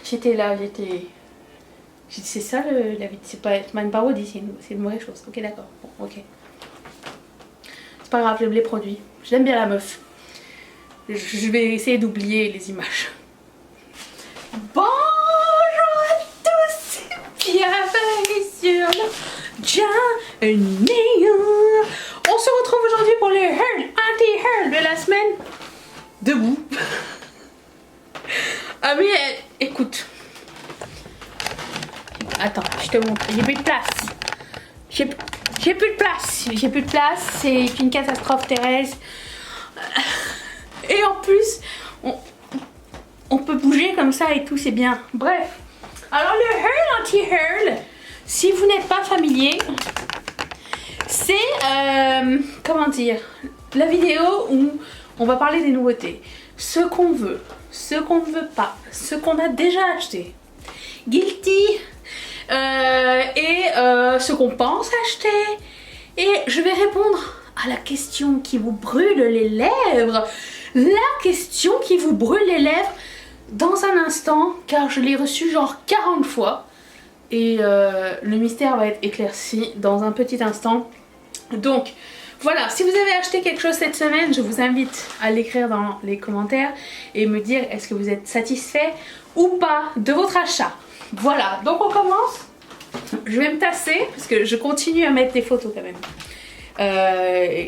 J'étais là, c'est ça la vie, c'est pas une parodie, c'est une vraie chose. Ok, d'accord, bon, ok. C'est pas grave, j'aime les produits. J'aime bien la meuf. Je vais essayer d'oublier les images. Bonjour à tous, bienvenue sur le Journey. On se retrouve aujourd'hui pour le Hurl Anti-Hurl de la semaine. Debout. Ah oui, écoute. Attends, je te montre. J'ai plus de place. J'ai plus de place. J'ai plus de place. C'est une catastrophe, Thérèse. Et en plus, on peut bouger comme ça et tout, c'est bien. Bref. Alors le Hurl Anti-Hurl, si vous n'êtes pas familier, c'est comment dire, la vidéo où on va parler des nouveautés. Ce qu'on veut, ce qu'on ne veut pas, ce qu'on a déjà acheté. Guilty. Ce qu'on pense acheter. Et je vais répondre à la question qui vous brûle les lèvres. La question qui vous brûle les lèvres dans un instant, car je l'ai reçue genre 40 fois. Et le mystère va être éclairci dans un petit instant. Donc voilà, si vous avez acheté quelque chose cette semaine, je vous invite à l'écrire dans les commentaires et me dire est-ce que vous êtes satisfait ou pas de votre achat. Voilà, donc on commence. Je vais me tasser parce que je continue à mettre des photos quand même.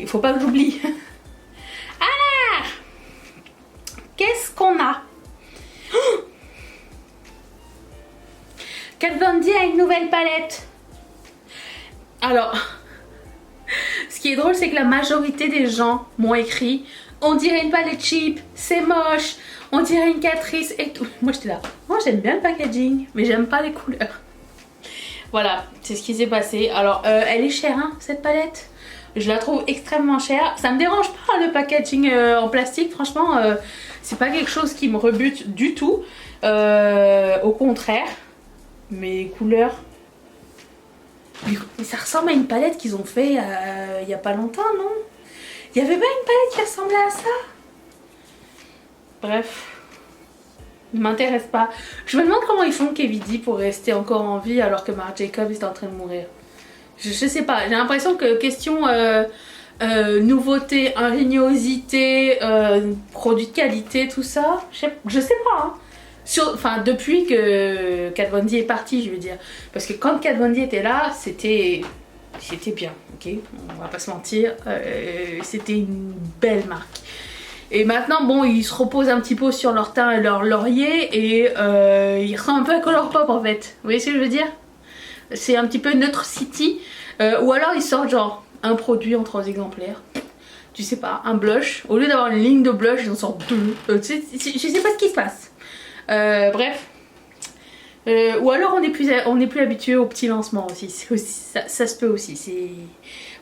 Il faut pas que j'oublie. Ah, qu'est-ce qu'on a? Kat Von D a une nouvelle palette. Alors, ce qui est drôle, c'est que la majorité des gens m'ont écrit on dirait une palette cheap, c'est moche, on dirait une Catrice et tout. Moi j'étais là, moi j'aime bien le packaging, mais j'aime pas les couleurs. Voilà, c'est ce qui s'est passé. Alors, elle est chère, hein, cette palette. Je la trouve extrêmement chère. Ça me dérange pas le packaging en plastique, franchement, c'est pas quelque chose qui me rebute du tout. Au contraire, mes couleurs. Mais ça ressemble à une palette qu'ils ont fait il y a pas longtemps, non? Il y avait pas une palette qui ressemblait à ça? Bref. Ne m'intéresse pas. Je me demande comment ils font KVD pour rester encore en vie alors que Marc Jacobs est en train de mourir. Je sais pas, j'ai l'impression que question nouveauté, ingéniosité, produits de qualité, tout ça, je sais pas. Hein. Enfin, depuis que Kat Von D est partie, je veux dire. Parce que quand Kat Von D était là, c'était bien, ok? On va pas se mentir, c'était une belle marque. Et maintenant, bon, ils se reposent un petit peu sur leur teint et leur laurier et ils ressemblent un peu à Colourpop en fait. Vous voyez ce que je veux dire? C'est un petit peu Neutre City. Ou alors ils sortent genre un produit en 3 exemplaires. Tu sais pas, un blush. Au lieu d'avoir une ligne de blush, ils en sortent 2. Je sais pas ce qui se passe. Bref. Ou alors on est plus habitué aux petους lancements aussi. Ça se peut aussi.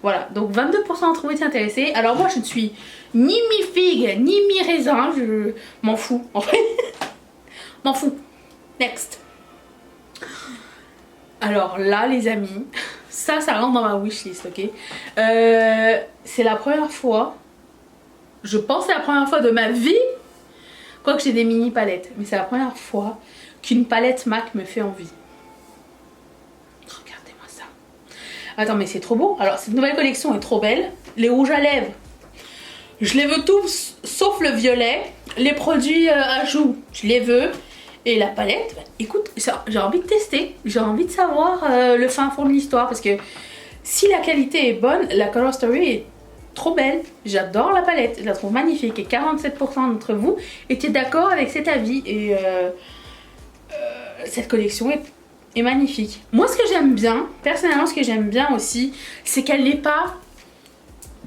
Voilà, donc 22% d'entre vous étaient intéressés. Alors moi je ne suis ni mi-figue ni mi-raisin, je m'en fous en fait. M'en fous. Next. Alors là les amis, ça rentre dans ma wishlist, ok. C'est la première fois, je pense que c'est la première fois de ma vie, quoique j'ai des mini palettes, mais c'est la première fois qu'une palette MAC me fait envie. Regardez-moi ça. Attends, mais c'est trop beau. Alors cette nouvelle collection est trop belle. Les rouges à lèvres, je les veux tous sauf le violet. Les produits à joues, je les veux. Et la palette, bah, écoute, j'ai envie de tester. J'ai envie de savoir le fin fond de l'histoire. Parce que si la qualité est bonne, la Color Story est trop belle. J'adore la palette, je la trouve magnifique. Et 47% d'entre vous étaient d'accord avec cet avis. Et cette collection est magnifique. Moi, ce que j'aime bien, personnellement, ce que j'aime bien aussi, c'est qu'elle n'est pas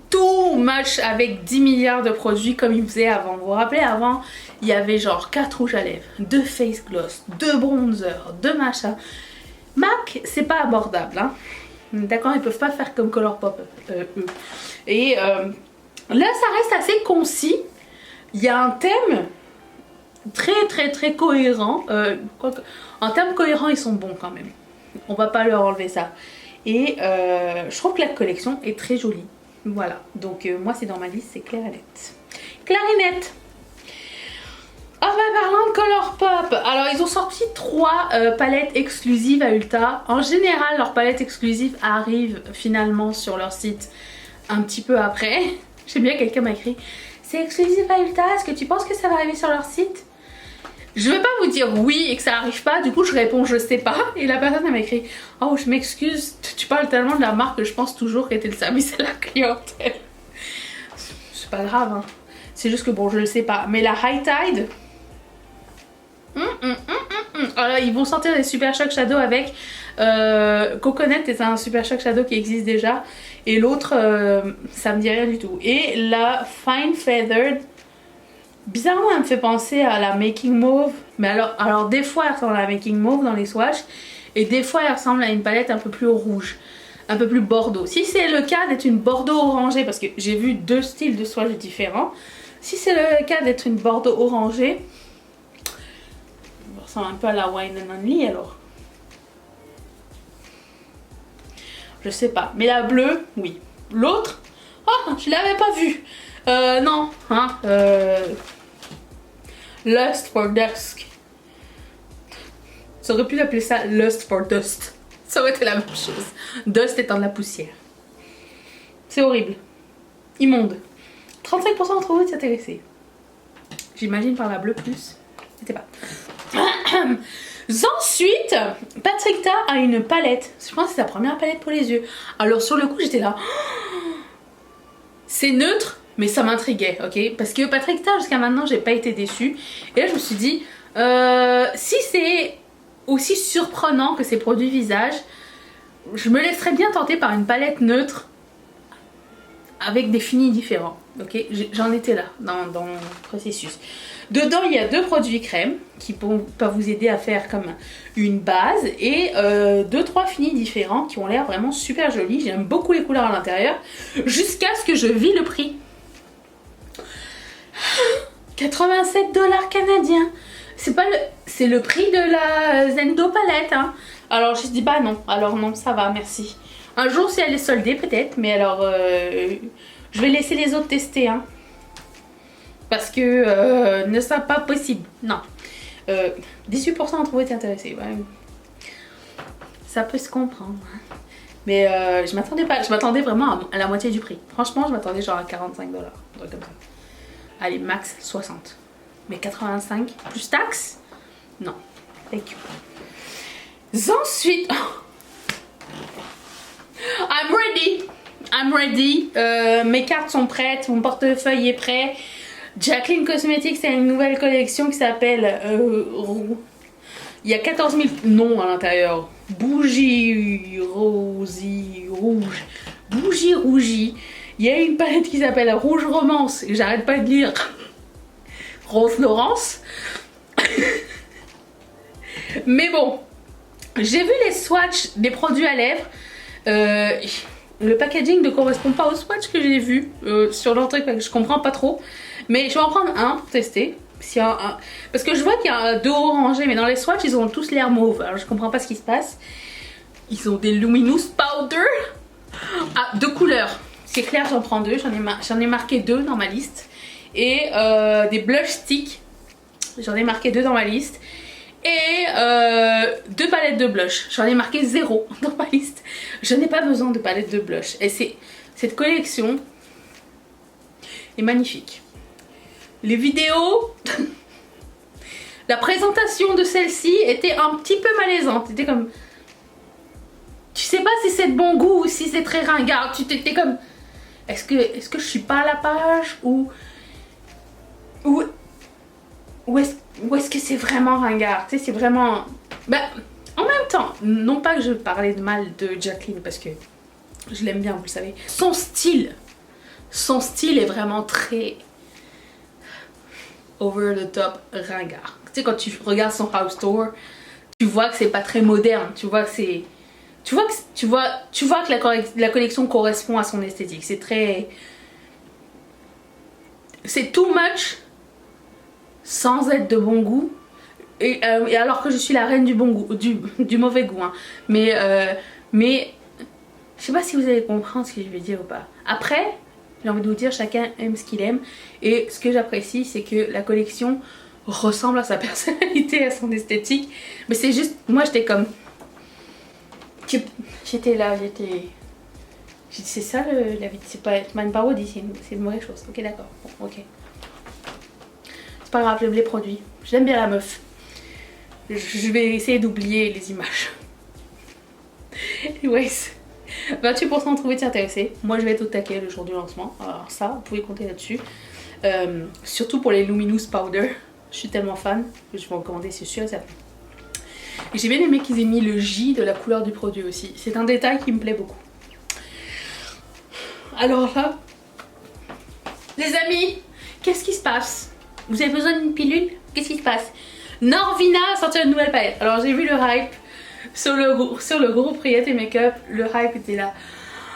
too much avec 10 milliards de produits comme il faisait avant. Vous vous rappelez, avant, il y avait genre 4 rouges à lèvres, 2 face gloss, 2 bronzers, 2 machins. MAC, c'est pas abordable, hein. D'accord, ils peuvent pas faire comme Colourpop, eux. Et là, ça reste assez concis. Il y a un thème très cohérent. En termes cohérents, ils sont bons quand même. On va pas leur enlever ça. Et je trouve que la collection est très jolie. Voilà, donc moi c'est dans ma liste, c'est clair et net. Clair et net. Ah bah parlant de Colourpop, alors Alors ils ont sorti 3 palettes exclusives à Ulta. En général leurs palettes exclusives arrivent finalement sur leur site un petit peu après. J'aime bien, quelqu'un m'a écrit c'est exclusif à Ulta, est-ce que tu penses que ça va arriver sur leur site? Je vais pas vous dire oui et que ça arrive pas, du coup je réponds je sais pas. Et la personne elle m'a écrit oh je m'excuse, tu parles tellement de la marque que je pense toujours qu'elle était le service à la clientèle. C'est pas grave hein. C'est juste que bon je le sais pas. Mais la High Tide, alors ils vont sortir des Super Shock Shadow avec Coconut est un Super Shock Shadow qui existe déjà. Et l'autre ça me dit rien du tout. Et la Fine Feathered, bizarrement elle me fait penser à la Making Mauve. Mais alors des fois elle ressemble à la Making Mauve dans les swatchs. Et des fois elle ressemble à une palette un peu plus rouge, un peu plus bordeaux. Si c'est le cas d'être une bordeaux orangée, parce que j'ai vu 2 styles de swatch différents. Si c'est le cas d'être une bordeaux orangée, ça ressemble un peu à la Wine and Only alors. Je sais pas. Mais la bleue, oui. L'autre, oh, je l'avais pas vue. Non, hein. Lust for Dusk. Ça aurait pu l'appeler ça Lust for Dust. Ça aurait été la même chose. Dust étant de la poussière. C'est horrible. Immonde. 35% d'entre vous s'intéressaient. J'imagine par la bleue plus. C'était pas. Ensuite, Patrick a une palette. Je pense que c'est sa première palette pour les yeux. Alors sur le coup j'étais là. C'est neutre, mais ça m'intriguait, ok? Parce que Patrick jusqu'à maintenant j'ai pas été déçue. Et là je me suis dit, si c'est aussi surprenant que ses produits visage, je me laisserais bien tenter par une palette neutre avec des finis différents, ok? J'en étais là dans le processus. Dedans il y a 2 produits crème qui peuvent vous aider à faire comme une base et 2-3 finis différents qui ont l'air vraiment super jolis. J'aime beaucoup les couleurs à l'intérieur jusqu'à ce que je vis le prix. 87 $ canadiens. C'est le prix de la Zendo palette hein. Alors je dis bah non, alors non ça va merci. Un jour si elle est soldée peut-être, mais alors je vais laisser les autres tester hein. Parce que ne sera pas possible, non. 18% d'entre vous étaient intéressés, ouais. Ça peut se comprendre. Mais je m'attendais vraiment à la moitié du prix. Franchement je m'attendais genre à 45 $, un truc comme ça. Allez max 60. Mais 85 plus taxes? Non. Thank you. Ensuite... I'm ready. Mes cartes sont prêtes, mon portefeuille est prêt. Jaclyn Cosmetics a une nouvelle collection qui s'appelle... il y a 14 000 noms à l'intérieur. Bougie Rosie Rouge. Bougie Rougie. Il y a une palette qui s'appelle Rouge Romance. Et j'arrête pas de lire Rose Laurence. Mais bon, j'ai vu les swatchs des produits à lèvres. Le packaging ne correspond pas au swatch que j'ai vu sur leur truc. Je comprends pas trop. Mais je vais en prendre un pour tester. Parce que je vois qu'il y a 2 orangés, mais dans les swatchs ils ont tous l'air mauve. Alors je comprends pas ce qui se passe. Ils ont des Luminous Powder. Ah, 2 couleurs. C'est clair, j'en prends 2. J'en ai marqué 2 dans ma liste. Et des blush sticks. J'en ai marqué 2 dans ma liste. Et 2 palettes de blush. J'en ai marqué 0 dans ma liste. Je n'ai pas besoin de palettes de blush. Et cette collection est magnifique. Les vidéos, la présentation de celle-ci était un petit peu malaisante. C'était comme... Tu sais pas si c'est de bon goût ou si c'est très ringard. Tu t'étais comme... Est-ce que je suis pas à la page ou est-ce que c'est vraiment ringard? Tu sais, c'est vraiment... Bah, en même temps, non pas que je parlais de mal de Jaclyn parce que je l'aime bien, vous le savez. Son style est vraiment très... over the top ringard. Tu sais, quand tu regardes son house tour, tu vois que c'est pas très moderne, tu vois que c'est... Tu vois que la collection correspond à son esthétique. C'est très... C'est too much sans être de bon goût. Et alors que je suis la reine du bon goût, du mauvais goût. Hein. Mais je sais pas si vous allez comprendre ce que je vais dire ou pas. Après, j'ai envie de vous dire, chacun aime ce qu'il aime. Et ce que j'apprécie, c'est que la collection ressemble à sa personnalité, à son esthétique. Mais c'est juste, moi j'étais comme... J'étais là, c'est ça la vie, c'est pas une parodie, c'est une mauvaise chose. Ok, d'accord, bon, ok. C'est pas grave, j'aime les produits. J'aime bien la meuf. Je vais essayer d'oublier les images. Anyways, 28% de trouver t'intéresser. Moi je vais être au taquet le jour du lancement. Alors ça, vous pouvez compter là-dessus. Surtout pour les Luminous Powder. Je suis tellement fan que je vais en commander, c'est sûr et certain. Et j'ai bien aimé qu'ils aient mis le J de la couleur du produit aussi. C'est un détail qui me plaît beaucoup. Alors là, les amis, qu'est-ce qui se passe? Vous avez besoin d'une pilule? Qu'est-ce qui se passe? Norvina a sorti une nouvelle palette. Alors j'ai vu le hype sur le groupe Riette et Makeup. Le hype était là.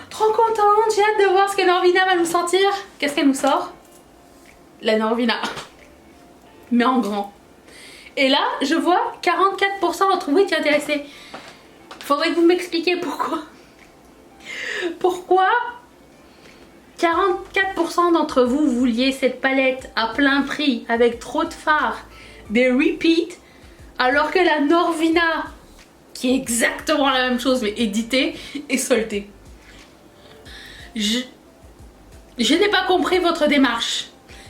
Trop contente, j'ai hâte de voir ce que Norvina va nous sortir. Qu'est-ce qu'elle nous sort? La Norvina. Mais en grand. Et là, je vois 44% d'entre vous qui intéressés. Faudrait que vous m'expliquiez pourquoi. Pourquoi 44% d'entre vous vouliez cette palette à plein prix avec trop de fards, des repeats, alors que la Norvina, qui est exactement la même chose mais éditée, est soldée. Je n'ai pas compris votre démarche.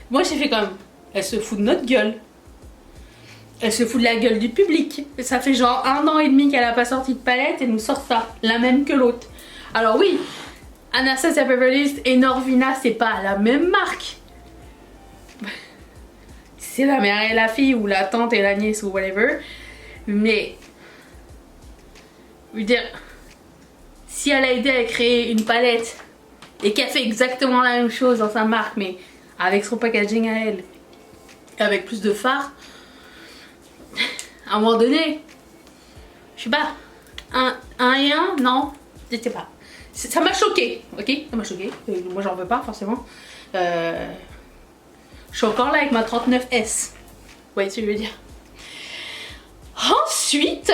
Moi j'ai fait comme, elle se fout de notre gueule. Elle se fout de la gueule du public. Ça fait genre 1 an et demi qu'elle a pas sorti de palette et nous sort ça, la même que l'autre. Alors oui, Anastasia Beverly Hills et Norvina, c'est pas la même marque. C'est la mère et la fille, ou la tante et la nièce, ou whatever. Mais, je veux dire, si elle a aidé à créer une palette et qu'elle fait exactement la même chose dans sa marque, mais avec son packaging à elle, avec plus de fard, à un moment donné, je sais pas, un et un, non, je sais pas. Ça m'a choqué, ok? Ça m'a choqué. Moi j'en veux pas forcément. Je suis encore là avec ma 39S. Vous voyez ce que je veux dire? Ensuite,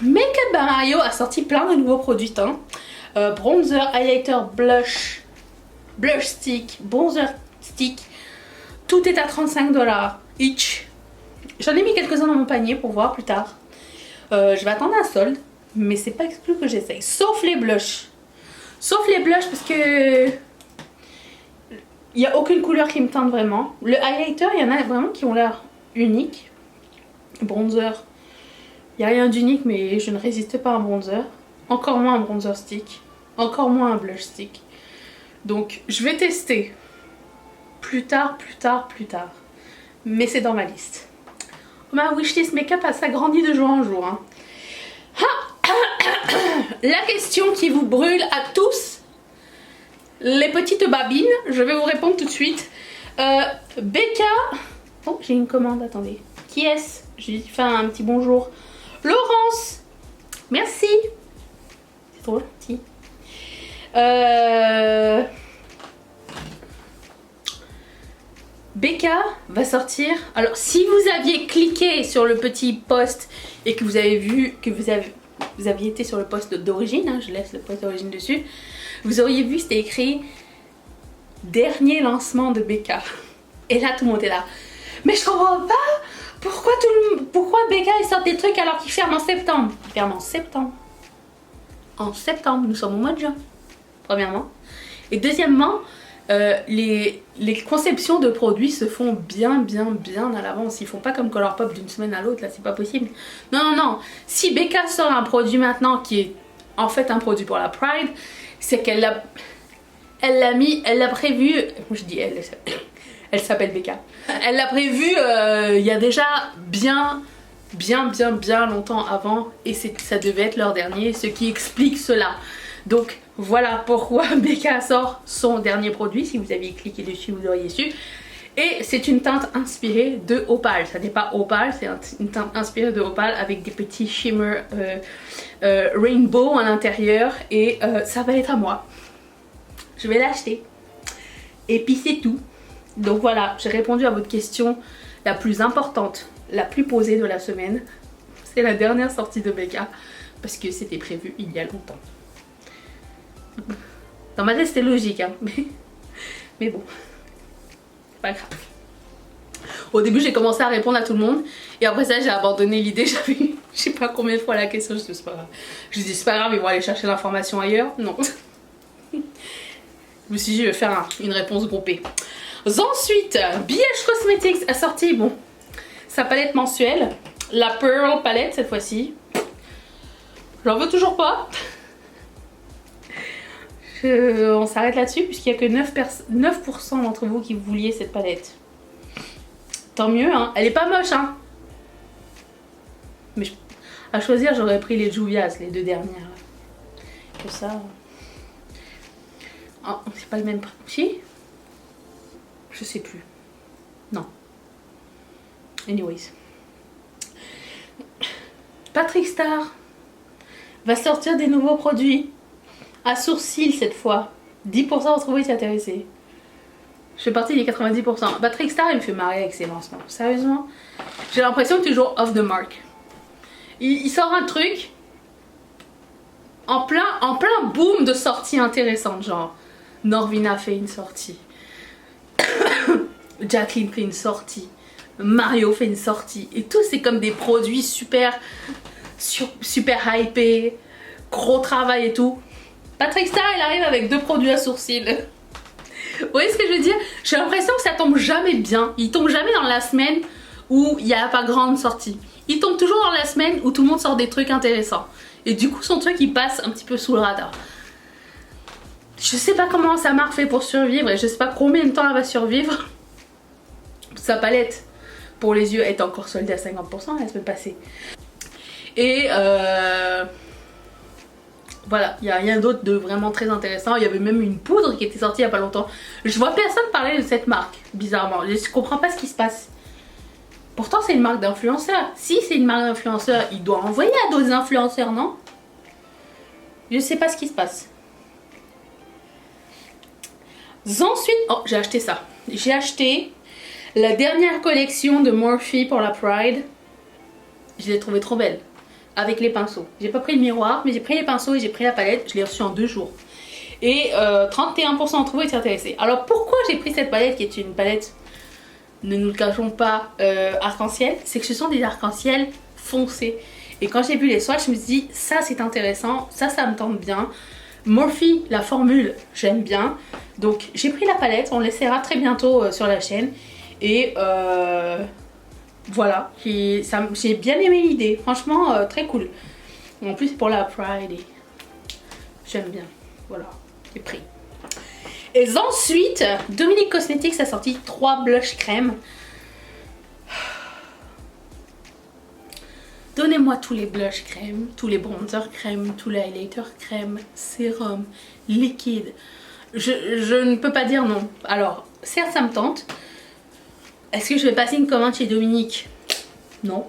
Makeup by Mario a sorti plein de nouveaux produits teints. Bronzer, highlighter, blush stick, bronzer stick. Tout est à 35$ each. J'en ai mis quelques-uns dans mon panier pour voir plus tard. Je vais attendre un solde, mais c'est pas exclu que j'essaye. Sauf les blushs. Sauf les blushs parce que il n'y a aucune couleur qui me tente vraiment. Le highlighter, il y en a vraiment qui ont l'air uniques. Bronzer, il n'y a rien d'unique, mais je ne résiste pas à un bronzer. Encore moins un bronzer stick. Encore moins un blush stick. Donc je vais tester. Plus tard. Mais c'est dans ma liste. Ma wishlist make-up a s'agrandi de jour en jour. Hein. La question qui vous brûle à tous, les petites babines, je vais vous répondre tout de suite. Becca, oh j'ai une commande, attendez. Qui est-ce? Je lui fais un petit bonjour. Laurence, merci. C'est trop gentil. Becca va sortir. Alors si vous aviez cliqué sur le petit post et que vous avez vu que vous aviez été sur le post d'origine, hein, je laisse le post d'origine dessus, vous auriez vu c'était écrit dernier lancement de Becca. Et là tout le monde est là. Mais je comprends pas pourquoi Becca il sort des trucs alors qu'il ferme en septembre. Il ferme en septembre. En septembre, nous sommes au mois de juin. Premièrement. Et deuxièmement, les conceptions de produits se font bien à l'avance. Ils font pas comme Colourpop d'une semaine à l'autre, là c'est pas possible. Non. Si Becca sort un produit maintenant qui est en fait un produit pour la Pride, c'est qu'elle l'a prévu. Je dis elle s'appelle Becca. Elle l'a prévu il y a déjà bien longtemps avant et ça devait être leur dernier, ce qui explique cela. Donc voilà pourquoi Becca sort son dernier produit. Si vous aviez cliqué dessus, vous auriez su. Et c'est une teinte inspirée de Opal. Ça n'est pas Opal, c'est une teinte inspirée de Opal avec des petits shimmer rainbow à l'intérieur. Et ça va être à moi. Je vais l'acheter. Et puis c'est tout. Donc voilà, j'ai répondu à votre question la plus importante, la plus posée de la semaine. C'est la dernière sortie de Becca. Parce que c'était prévu il y a longtemps. Dans ma tête c'était logique hein, mais bon, c'est pas grave. Au début j'ai commencé à répondre à tout le monde et après ça j'ai abandonné l'idée. J'avais eu je sais pas combien de fois la question, je dis c'est pas grave. Je dis c'est pas grave, ils vont aller chercher l'information ailleurs. Non. Je me suis dit je vais faire une réponse groupée. Ensuite, BH Cosmetics a sorti bon sa palette mensuelle, la Pearl palette cette fois-ci. J'en veux toujours pas. On s'arrête là-dessus puisqu'il n'y a que 9% d'entre vous qui vouliez cette palette. Tant mieux, hein. Elle est pas moche, hein. Mais à choisir, j'aurais pris les Juvia's, les deux dernières. Que ça. Oh, c'est pas le même prix. Si? Je sais plus. Non. Anyways. Patrick Star va sortir des nouveaux produits. À sourcils cette fois. 10% d'entre vous y intéressés. Je fais partie des 90%. Patrick Star, il me fait marrer avec ses lancements. Sérieusement, j'ai l'impression que toujours off the mark. Il sort un truc en plein boom de sorties intéressantes. Genre, Norvina fait une sortie. Jacqueline fait une sortie. Mario fait une sortie. Et tout, c'est comme des produits super hypés. Gros travail et tout. Patrick Star, il arrive avec 2 produits à sourcils. Vous voyez ce que je veux dire? J'ai l'impression que ça tombe jamais bien. Il tombe jamais dans la semaine où il n'y a pas grande sortie. Il tombe toujours dans la semaine où tout le monde sort des trucs intéressants. Et du coup, son truc, il passe un petit peu sous le radar. Je sais pas comment Samar fait pour survivre et je sais pas combien de temps elle va survivre. Sa palette pour les yeux est encore soldée à 50% la semaine passée. Et voilà, il n'y a rien d'autre de vraiment très intéressant. Il y avait même une poudre qui était sortie il n'y a pas longtemps. Je vois personne parler de cette marque, bizarrement. Je comprends pas ce qui se passe. Pourtant, c'est une marque d'influenceurs. Si c'est une marque d'influenceurs, il doit envoyer à d'autres influenceurs, non? Je sais pas ce qui se passe. Ensuite, oh, j'ai acheté ça. J'ai acheté la dernière collection de Morphe pour la Pride. Je l'ai trouvée trop belle. Avec les pinceaux. J'ai pas pris le miroir, mais j'ai pris les pinceaux et j'ai pris la palette. Je l'ai reçue en 2 jours. Et 31% d'entre vous étaient intéressés. Alors pourquoi j'ai pris cette palette qui est une palette, ne nous le cachons pas, arc-en-ciel? C'est que ce sont des arc-en-ciel foncés. Et quand j'ai vu les swatchs, je me suis dit ça c'est intéressant, ça me tente bien. Morphe, la formule, j'aime bien. Donc j'ai pris la palette, on l'essaiera très bientôt sur la chaîne. Et voilà, j'ai bien aimé l'idée, franchement très cool. En plus pour la Pride, j'aime bien, voilà, j'ai pris. Et ensuite, Dominique Cosmetics a sorti 3 blush crème. Donnez-moi tous les blush crème, tous les bronzer crème, tous les highlighter crème, sérum, liquide. Je ne peux pas dire non. Alors, certes ça me tente. Est-ce que je vais passer une commande chez Dominique? Non.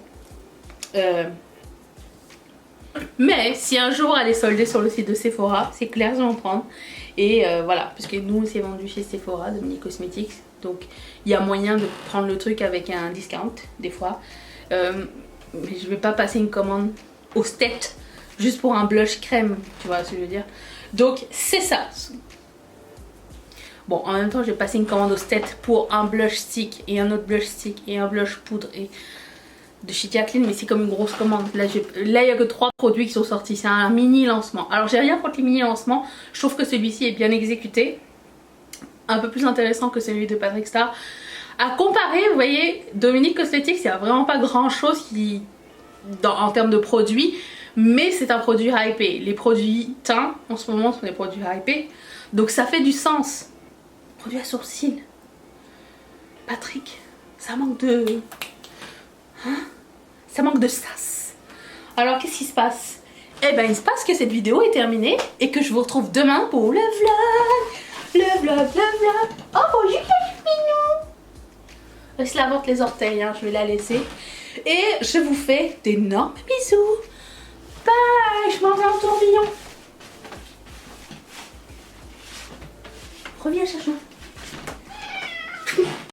Mais si un jour elle est soldée sur le site de Sephora, c'est clair, je vais en prendre. Et voilà, parce que nous c'est vendu chez Sephora, Dominique Cosmetics. Donc il y a moyen de prendre le truc avec un discount des fois. Mais je vais pas passer une commande au stet juste pour un blush crème, tu vois ce que je veux dire. Donc c'est ça. Bon, en même temps, je vais passer une commande au stet pour un blush stick et un autre blush stick et un blush poudre et de chez Jacqueline, mais c'est comme une grosse commande. Là, il n'y a que 3 produits qui sont sortis. C'est un mini lancement. Alors, j'ai rien contre les mini lancements. Je trouve que celui-ci est bien exécuté. Un peu plus intéressant que celui de Patrick Star. À comparer, vous voyez, Dominique Cosmetics, il n'y a vraiment pas grand chose qui, en termes de produits, mais c'est un produit hypé. Les produits teints, en ce moment, sont des produits hypés. Donc, ça fait du sens. Produit à sourcils. Patrick, ça manque de... Hein? Ça manque de sas. Alors qu'est-ce qui se passe? Eh ben il se passe que cette vidéo est terminée et que je vous retrouve demain pour le vlog. Le vlog. Oh bonjour minou. Laisse la vente les orteils, hein, je vais la laisser. Et je vous fais d'énormes bisous. Bye, je mange un tourbillon. Reviens Chachou.